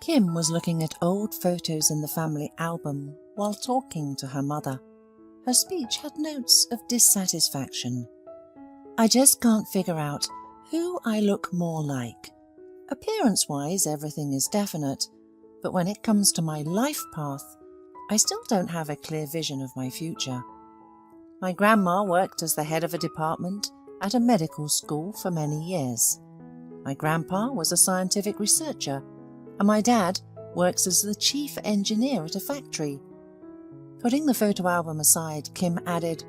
Kim was looking at old photos in the family album while talking to her mother. Her speech had notes of dissatisfaction. I just can't figure out who I look more like. Appearance-wise, everything is definite, but when it comes to my life path, I still don't have a clear vision of my future. My grandma worked as the head of a department at a medical school for many years. My grandpa was a scientific researcher, and my dad works as the chief engineer at a factory. Putting the photo album aside, Kim added,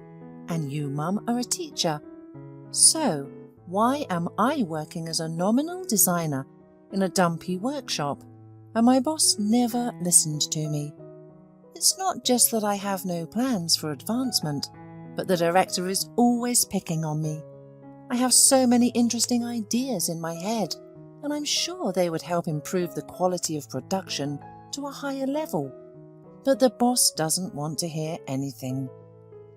"And you, Mum, are a teacher. So, why am I working as a nominal designer in a dumpy workshop, and my boss never listened to me? It's not just that I have no plans for advancement, but the director is always picking on me. I have so many interesting ideas in my head, and I'm sure they would help improve the quality of production to a higher level. But the boss doesn't want to hear anything.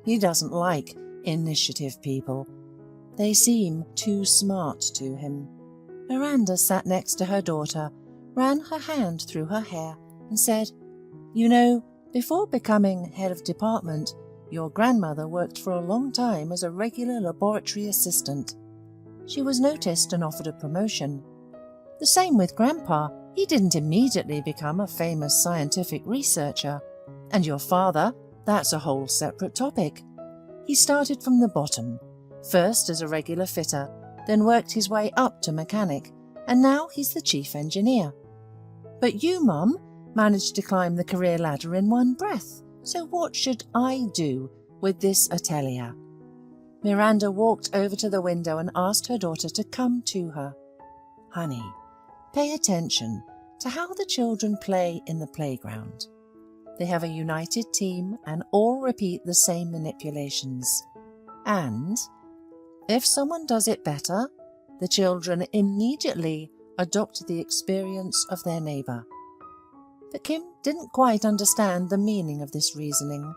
He doesn't like initiative people. They seem too smart to him." Miranda sat next to her daughter, ran her hand through her hair, and said, "You know, before becoming head of department, your grandmother worked for a long time as a regular laboratory assistant. She was noticed and offered a promotion. The same with Grandpa. He didn't immediately become a famous scientific researcher. And your father, that's a whole separate topic. He started from the bottom, first as a regular fitter, then worked his way up to mechanic, and now he's the chief engineer. But you, Mum, managed to climb the career ladder in one breath. So what should I do with this atelier?" Miranda walked over to the window and asked her daughter to come to her. "Honey, pay attention to how the children play in the playground. They have a united team and all repeat the same manipulations. And if someone does it better, the children immediately adopt the experience of their neighbour." But Kim didn't quite understand the meaning of this reasoning.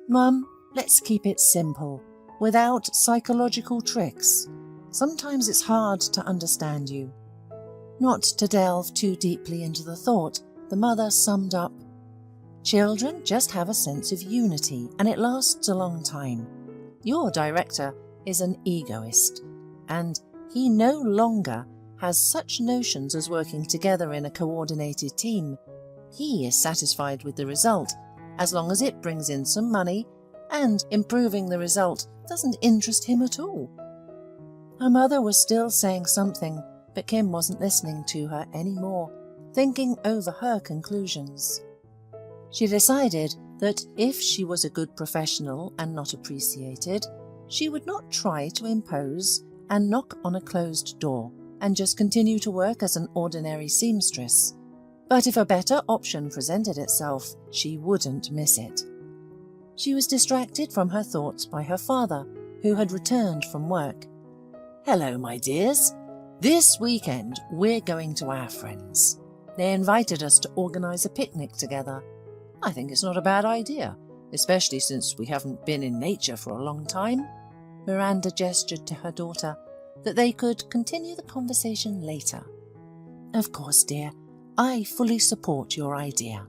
"Mum, let's keep it simple, without psychological tricks. Sometimes it's hard to understand you." Not to delve too deeply into the thought, the mother summed up, "Children just have a sense of unity, and it lasts a long time. Your director is an egoist, and he no longer has such notions as working together in a coordinated team. He is satisfied with the result, as long as it brings in some money, and improving the result doesn't interest him at all." Her mother was still saying something, but Kim wasn't listening to her anymore, thinking over her conclusions. She decided that if she was a good professional and not appreciated, she would not try to impose and knock on a closed door, and just continue to work as an ordinary seamstress. But if a better option presented itself, she wouldn't miss it. She was distracted from her thoughts by her father, who had returned from work. "Hello, my dears. This weekend we're going to our friends. They invited us to organise a picnic together. I think it's not a bad idea, especially since we haven't been in nature for a long time." Miranda gestured to her daughter that they could continue the conversation later. "Of course, dear. I fully support your idea."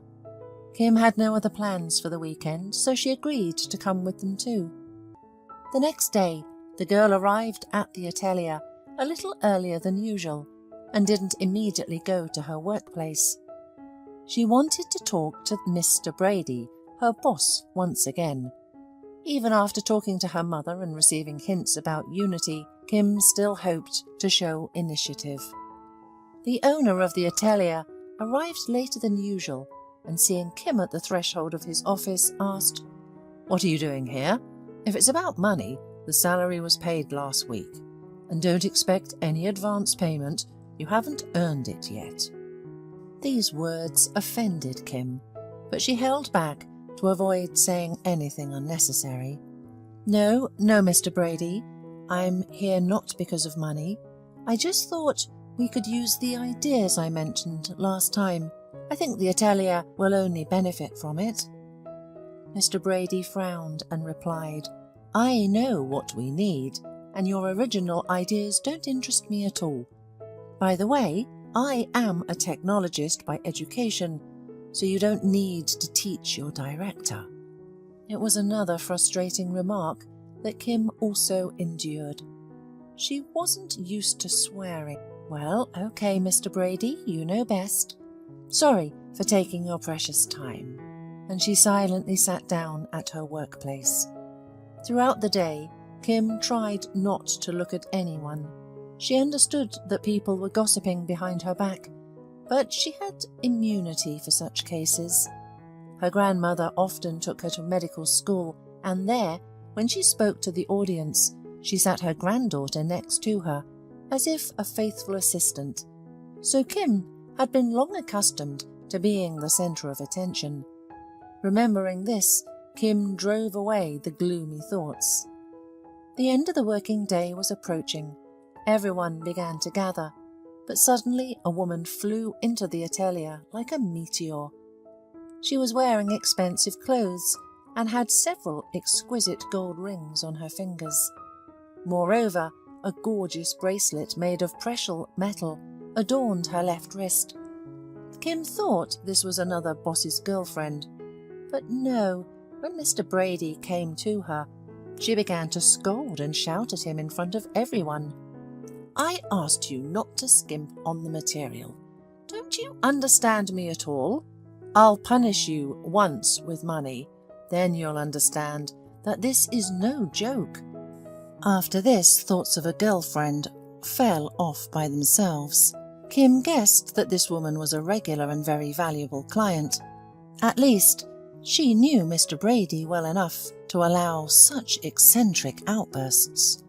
Kim had no other plans for the weekend, so she agreed to come with them too. The next day, the girl arrived at the atelier a little earlier than usual and didn't immediately go to her workplace. She wanted to talk to Mr. Brady, her boss, once again. Even after talking to her mother and receiving hints about unity, Kim still hoped to show initiative. The owner of the atelier arrived later than usual, and seeing Kim at the threshold of his office, asked, "What are you doing here? If it's about money, the salary was paid last week, and don't expect any advance payment. You haven't earned it yet." These words offended Kim, but she held back to avoid saying anything unnecessary. No, Mr. Brady, I'm here not because of money. I just thought we could use the ideas I mentioned last time. I think the atelier will only benefit from it." Mr. Brady frowned and replied, "I know what we need, and your original ideas don't interest me at all. By the way, I am a technologist by education, so you don't need to teach your director." It was another frustrating remark that Kim also endured. She wasn't used to swearing. "Well, okay, Mr. Brady, you know best. Sorry for taking your precious time." And she silently sat down at her workplace. Throughout the day, Kim tried not to look at anyone. She understood that people were gossiping behind her back, but she had immunity for such cases. Her grandmother often took her to medical school, and there, when she spoke to the audience, she sat her granddaughter next to her, as if a faithful assistant. So Kim had been long accustomed to being the centre of attention. Remembering this, Kim drove away the gloomy thoughts. The end of the working day was approaching. Everyone began to gather, but suddenly a woman flew into the atelier like a meteor. She was wearing expensive clothes and had several exquisite gold rings on her fingers. Moreover, a gorgeous bracelet made of precious metal adorned her left wrist. Kim thought this was another boss's girlfriend, but no, when Mr. Brady came to her, she began to scold and shout at him in front of everyone. "I asked you not to skimp on the material. Don't you understand me at all? I'll punish you once with money, then you'll understand that this is no joke." After this, thoughts of a girlfriend fell off by themselves. Kim guessed that this woman was a regular and very valuable client. At least, she knew Mr. Brady well enough to allow such eccentric outbursts.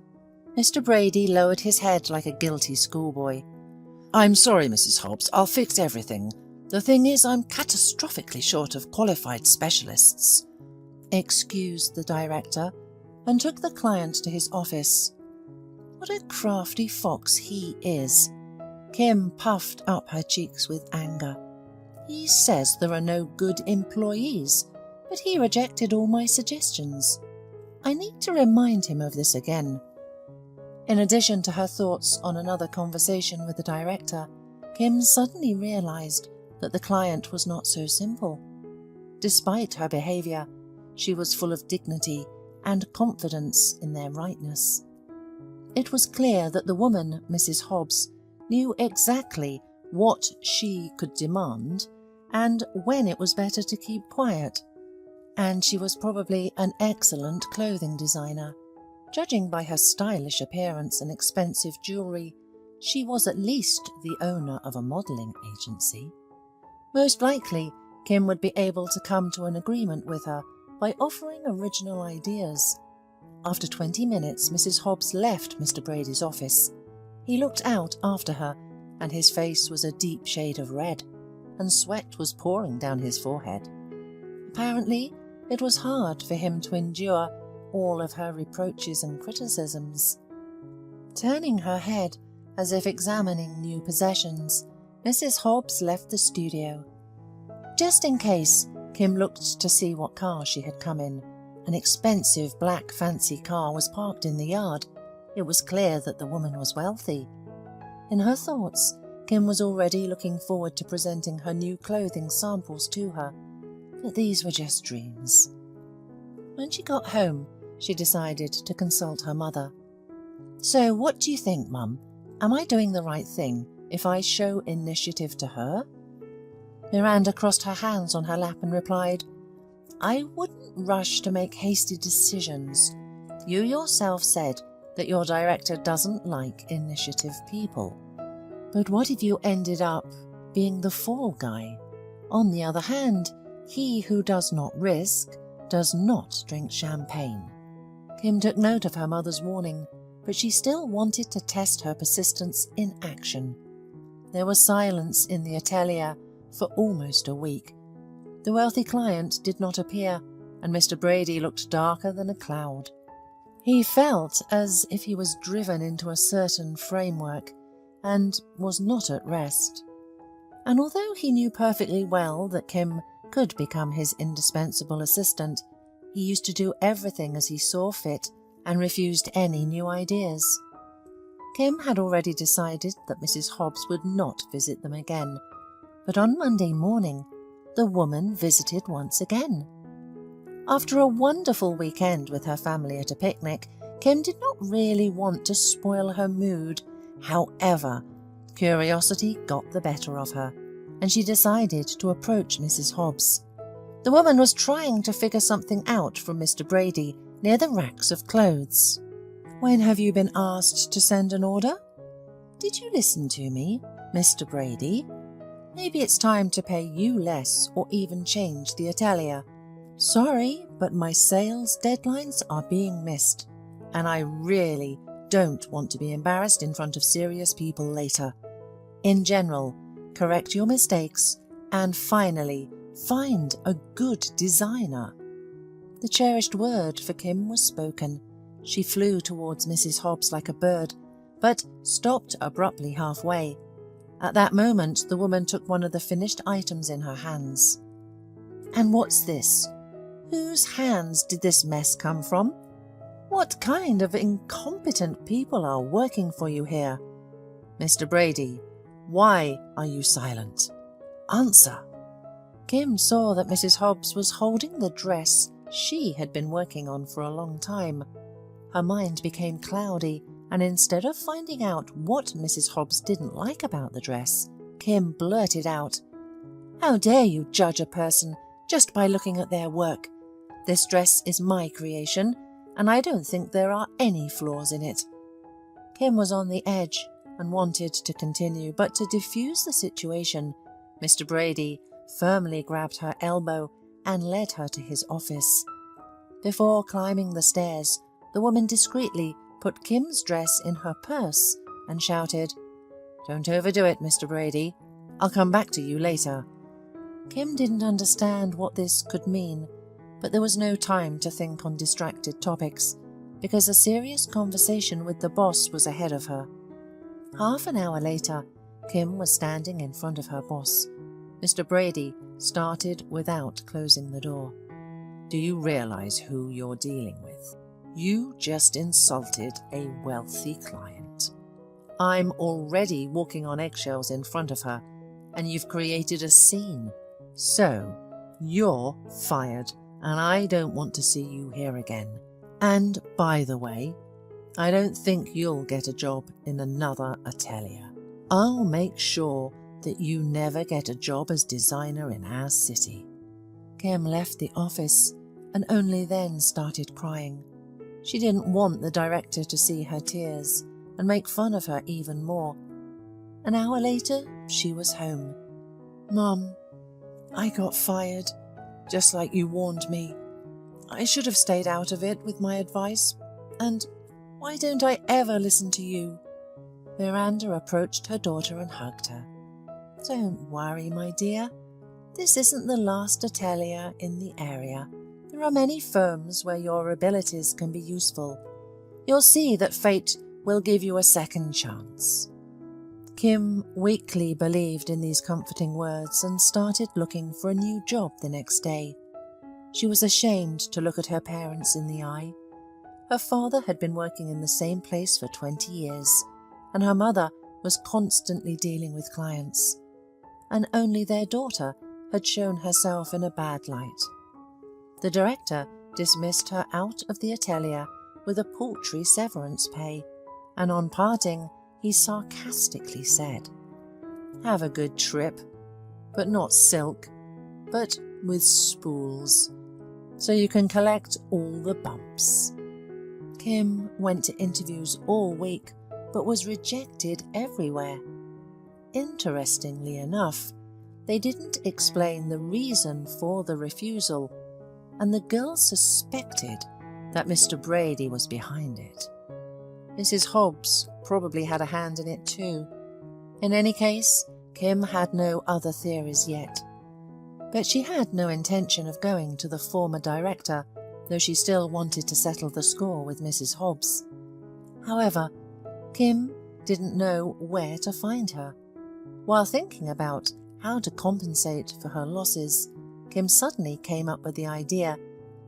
Mr. Brady lowered his head like a guilty schoolboy. "I'm sorry, Mrs. Hobbs, I'll fix everything. The thing is, I'm catastrophically short of qualified specialists," excused the director, and took the client to his office. What a crafty fox he is. Kim puffed up her cheeks with anger. He says there are no good employees, but he rejected all my suggestions. I need to remind him of this again. In addition to her thoughts on another conversation with the director, Kim suddenly realized that the client was not so simple. Despite her behavior, she was full of dignity and confidence in their rightness. It was clear that the woman, Mrs. Hobbs, knew exactly what she could demand and when it was better to keep quiet, and she was probably an excellent clothing designer. Judging by her stylish appearance and expensive jewellery, she was at least the owner of a modelling agency. Most likely, Kim would be able to come to an agreement with her by offering original ideas. After 20 minutes, Mrs. Hobbs left Mr. Brady's office. He looked out after her, and his face was a deep shade of red, and sweat was pouring down his forehead. Apparently, it was hard for him to endure all of her reproaches and criticisms. Turning her head, as if examining new possessions, Mrs. Hobbs left the studio. Just in case, Kim looked to see what car she had come in. An expensive black fancy car was parked in the yard. It was clear that the woman was wealthy. In her thoughts, Kim was already looking forward to presenting her new clothing samples to her, but these were just dreams. When she got home, she decided to consult her mother. "So what do you think, Mum? Am I doing the right thing if I show initiative to her?" Miranda crossed her hands on her lap and replied, "I wouldn't rush to make hasty decisions. You yourself said that your director doesn't like initiative people. But what if you ended up being the fall guy? On the other hand, he who does not risk does not drink champagne." Kim took note of her mother's warning, but she still wanted to test her persistence in action. There was silence in the atelier for almost a week. The wealthy client did not appear, and Mr. Brady looked darker than a cloud. He felt as if he was driven into a certain framework and was not at rest. And although he knew perfectly well that Kim could become his indispensable assistant, he used to do everything as he saw fit and refused any new ideas. Kim had already decided that Mrs. Hobbs would not visit them again, but on Monday morning, the woman visited once again. After a wonderful weekend with her family at a picnic, Kim did not really want to spoil her mood. However, curiosity got the better of her, and she decided to approach Mrs. Hobbs. The woman was trying to figure something out from Mr. Brady near the racks of clothes. "When have you been asked to send an order?" "Did you listen to me, Mr. Brady? Maybe it's time to pay you less or even change the atelier. Sorry, but my sales deadlines are being missed, and I really don't want to be embarrassed in front of serious people later. In general, correct your mistakes, and finally, find a good designer." The cherished word for Kim was spoken. She flew towards Mrs. Hobbs like a bird, but stopped abruptly halfway. At that moment, the woman took one of the finished items in her hands. "And what's this? Whose hands did this mess come from? What kind of incompetent people are working for you here? Mr. Brady, why are you silent? Answer." Kim saw that Mrs. Hobbs was holding the dress she had been working on for a long time. Her mind became cloudy, and instead of finding out what Mrs. Hobbs didn't like about the dress, Kim blurted out, "How dare you judge a person just by looking at their work? This dress is my creation, and I don't think there are any flaws in it." Kim was on the edge and wanted to continue, but to defuse the situation, Mr. Brady firmly grabbed her elbow and led her to his office. Before climbing the stairs, the woman discreetly put Kim's dress in her purse and shouted, "Don't overdo it, Mr. Brady. I'll come back to you later." Kim didn't understand what this could mean, but there was no time to think on distracted topics, because a serious conversation with the boss was ahead of her. Half an hour later, Kim was standing in front of her boss. Mr. Brady started without closing the door. "Do you realize who you're dealing with? You just insulted a wealthy client. I'm already walking on eggshells in front of her, and you've created a scene. So, you're fired, and I don't want to see you here again. And, by the way, I don't think you'll get a job in another atelier. I'll make sure that you never get a job as designer in our city." Kim left the office and only then started crying. She didn't want the director to see her tears and make fun of her even more. An hour later, she was home. "Mum, I got fired, just like you warned me. I should have stayed out of it with my advice, and why don't I ever listen to you?" Miranda approached her daughter and hugged her. "Don't worry, my dear. This isn't the last atelier in the area. There are many firms where your abilities can be useful. You'll see that fate will give you a second chance." Kim weakly believed in these comforting words and started looking for a new job the next day. She was ashamed to look at her parents in the eye. Her father had been working in the same place for 20 years, and her mother was constantly dealing with clients, and only their daughter had shown herself in a bad light. The director dismissed her out of the atelier with a paltry severance pay, and on parting, he sarcastically said, "Have a good trip, but not silk, but with spools, so you can collect all the bumps." Kim went to interviews all week, but was rejected everywhere. Interestingly enough, they didn't explain the reason for the refusal, and the girl suspected that Mr. Brady was behind it. Mrs. Hobbs probably had a hand in it too. In any case, Kim had no other theories yet. But she had no intention of going to the former director, though she still wanted to settle the score with Mrs. Hobbs. However, Kim didn't know where to find her. While thinking about how to compensate for her losses, Kim suddenly came up with the idea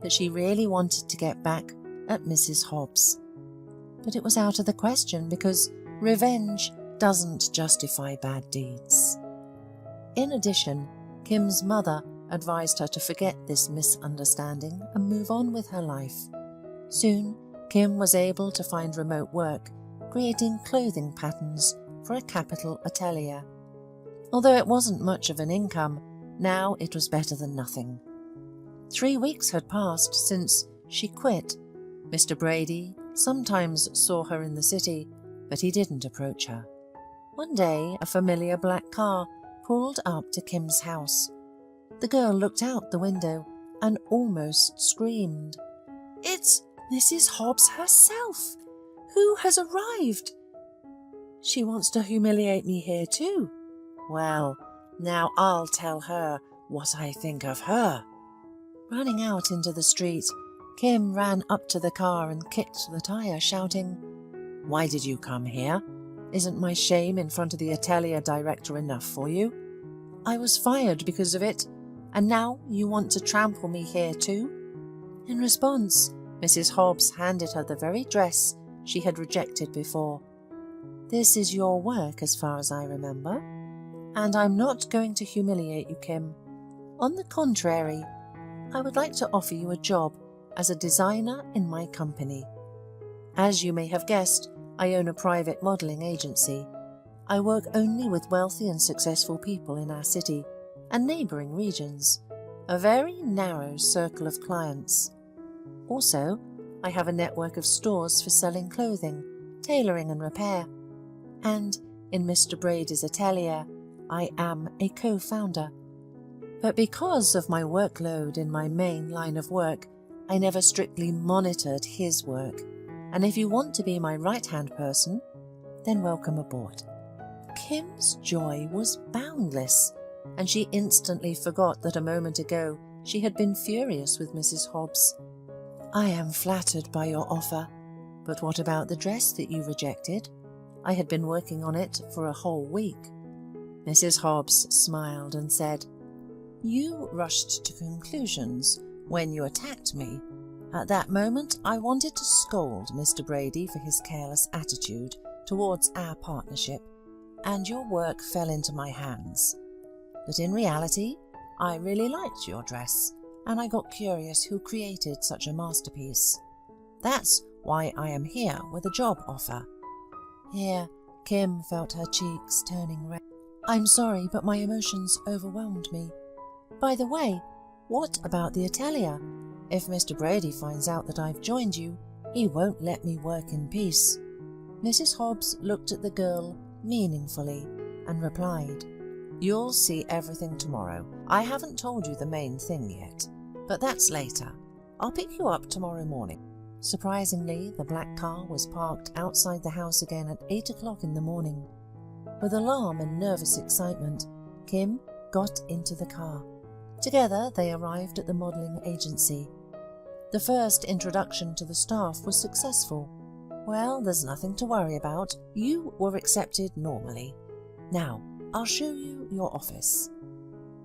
that she really wanted to get back at Mrs. Hobbs. But it was out of the question because revenge doesn't justify bad deeds. In addition, Kim's mother advised her to forget this misunderstanding and move on with her life. Soon, Kim was able to find remote work, creating clothing patterns for a capital atelier. Although it wasn't much of an income, now it was better than nothing. 3 weeks had passed since she quit. Mr. Brady sometimes saw her in the city, but he didn't approach her. One day, a familiar black car pulled up to Kim's house. The girl looked out the window and almost screamed. "It's Mrs. Hobbs herself! Who has arrived? She wants to humiliate me here too. Well, now I'll tell her what I think of her." Running out into the street, Kim ran up to the car and kicked the tire, shouting, "Why did you come here? Isn't my shame in front of the atelier director enough for you? I was fired because of it, and now you want to trample me here too?" In response, Mrs. Hobbs handed her the very dress she had rejected before. "This is your work as far as I remember, and I'm not going to humiliate you, Kim. On the contrary, I would like to offer you a job as a designer in my company. As you may have guessed, I own a private modelling agency. I work only with wealthy and successful people in our city and neighbouring regions, a very narrow circle of clients. Also, I have a network of stores for selling clothing, tailoring and repair. And in Mr. Brady's atelier, I am a co-founder. But because of my workload in my main line of work, I never strictly monitored his work. And if you want to be my right-hand person, then welcome aboard." Kim's joy was boundless, and she instantly forgot that a moment ago she had been furious with Mrs. Hobbs. "I am flattered by your offer, but what about the dress that you rejected? I had been working on it for a whole week." Mrs. Hobbs smiled and said, "You rushed to conclusions when you attacked me. At that moment, I wanted to scold Mr. Brady for his careless attitude towards our partnership, and your work fell into my hands. But in reality, I really liked your dress, and I got curious who created such a masterpiece. That's why I am here with a job offer." Here, Kim felt her cheeks turning red. "I'm sorry, but my emotions overwhelmed me. By the way, what about the atelier? If Mr. Brady finds out that I've joined you, he won't let me work in peace." Mrs. Hobbs looked at the girl meaningfully and replied, "You'll see everything tomorrow. I haven't told you the main thing yet, but that's later. I'll pick you up tomorrow morning." Surprisingly, the black car was parked outside the house again at 8 o'clock in the morning. With alarm and nervous excitement, Kim got into the car. Together, they arrived at the modelling agency. The first introduction to the staff was successful. "Well, there's nothing to worry about. You were accepted normally. Now, I'll show you your office."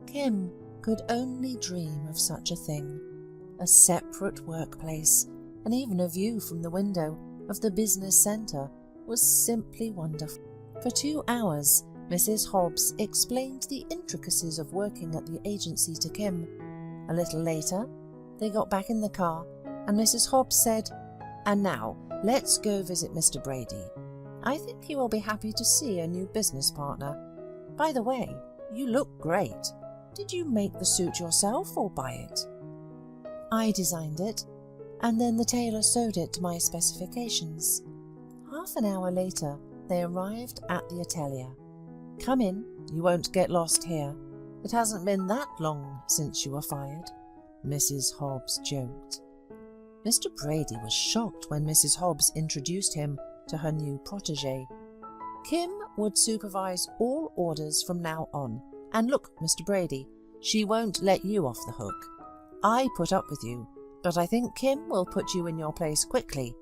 Kim could only dream of such a thing. A separate workplace, and even a view from the window of the business centre was simply wonderful. For 2 hours, Mrs. Hobbs explained the intricacies of working at the agency to Kim. A little later, they got back in the car, and Mrs. Hobbs said, "And now, let's go visit Mr. Brady. I think he will be happy to see a new business partner. By the way, you look great. Did you make the suit yourself or buy it?" "I designed it, and then the tailor sewed it to my specifications." Half an hour later, they arrived at the atelier. "Come in, you won't get lost here. It hasn't been that long since you were fired," Mrs. Hobbs joked. Mr. Brady was shocked when Mrs. Hobbs introduced him to her new protégé. "Kim would supervise all orders from now on. And look, Mr. Brady, she won't let you off the hook. I put up with you, but I think Kim will put you in your place quickly.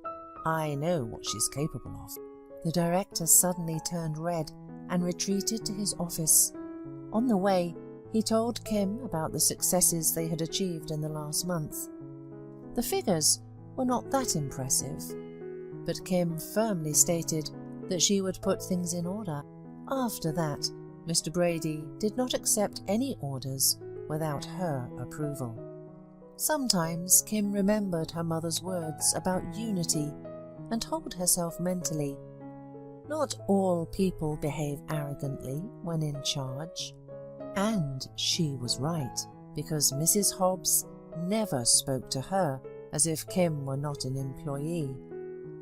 I know what she's capable of." The director suddenly turned red and retreated to his office. On the way, he told Kim about the successes they had achieved in the last month. The figures were not that impressive, but Kim firmly stated that she would put things in order. After that, Mr. Brady did not accept any orders without her approval. Sometimes Kim remembered her mother's words about unity and told herself mentally, not all people behave arrogantly when in charge. And she was right, because Mrs. Hobbs never spoke to her as if Kim were not an employee,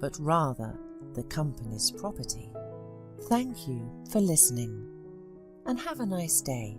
but rather the company's property. Thank you for listening, and have a nice day.